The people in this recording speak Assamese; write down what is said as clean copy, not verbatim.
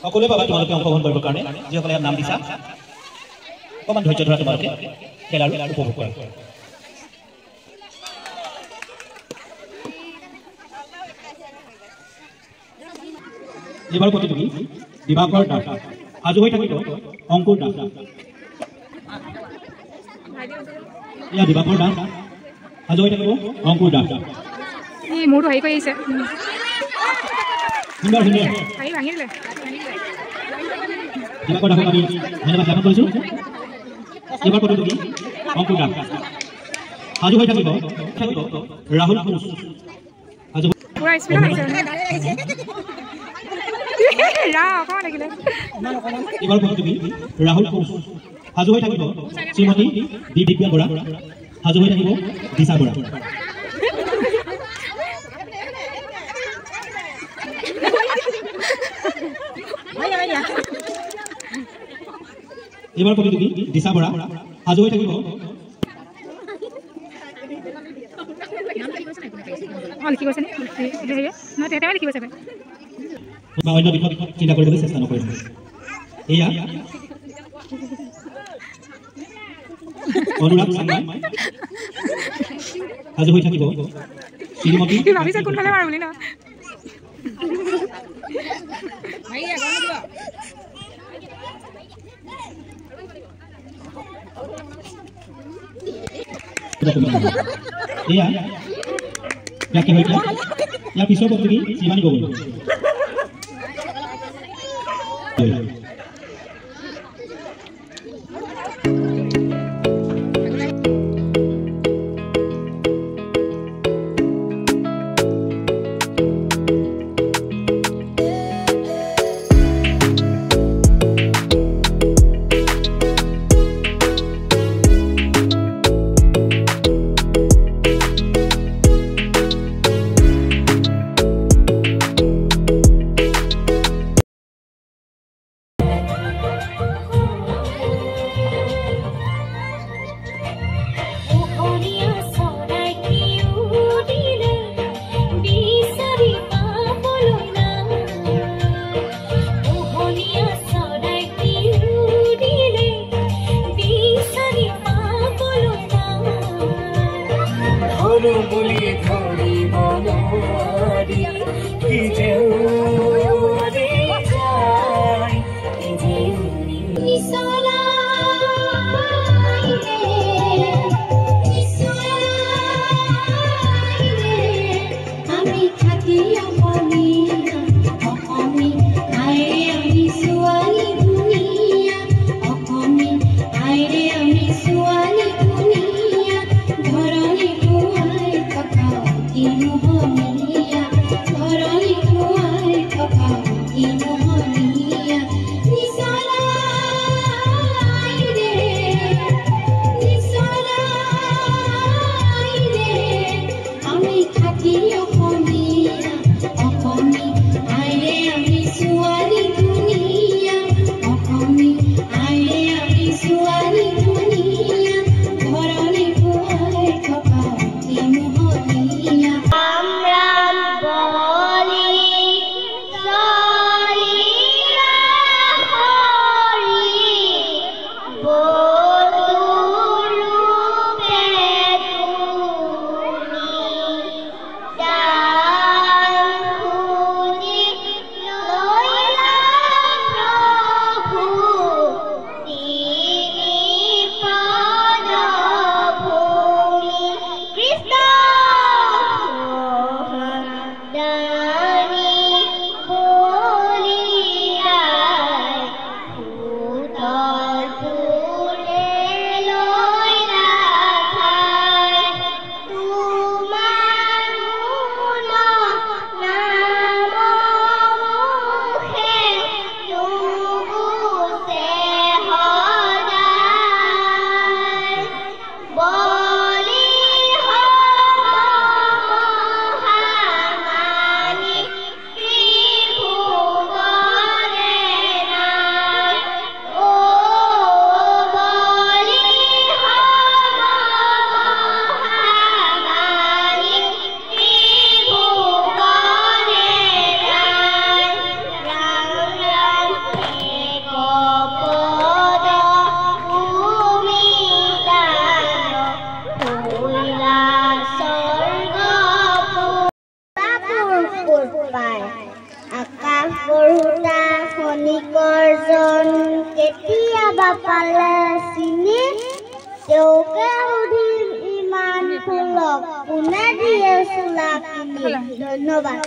সকলোৱে পাবা তোমালোকে অংশগ্ৰহণ কৰিবৰ কাৰণে যিসকলে নাম দিছা অকণমান ধৈৰ্য ধৰা তোমালোকে খেল আৰু উপভোগ কৰা এইবাৰ প্ৰতিযোগী দিবাকৰ দাস সাজু হৈ থাকিব অংকুৰ দাস এয়া দিবাকৰ দাস সাজু হৈ থাকিব অংকুৰ দাস এই মোৰটো হেৰি কৰি আহিছে সুন্দৰ সুন্দৰ হেৰি ভাঙি দিলে দিবাকৰ দাসক আমি ধন্যবাদ জ্ঞাপন কৰিছোঁ এইবাৰ প্ৰতিযোগী অংকুৰ দাস সাজু হৈ থাকিব ৰাহুল কোচ সাজু পুৰা স্পীডত আহিছে এইবাৰ প্ৰতিযোগী ৰাহুল কোচ সাজু হৈ থাকিব শ্ৰীমতী দিব্যা বৰা সাজু হৈ থাকিব দিশা বৰা এইবাৰ প্ৰতিযোগী দিশা বৰা সাজু হৈ থাকিব লিখিব আছে নহয় লিখিব চাগে অন্য বিষয় চিন্তা কৰিবলৈ চেষ্টা নকৰিব এয়া অনুৰাগ চাংমাই সাজু হৈ থাকিব শ্ৰীমতী ভাবিছে কোনফালে মাৰো বুলি ন এয়া ইয়াকে হৈ ইয়াৰ পিছৰ প্ৰতিযোগী শিৱানী গগৈ Dhorani kuai কেতিয়াবা পালে চিনি তেওঁকে সুধিম ইমান ফুলক কোনে দিয়ে চোলা কিনি ধন্যবাদ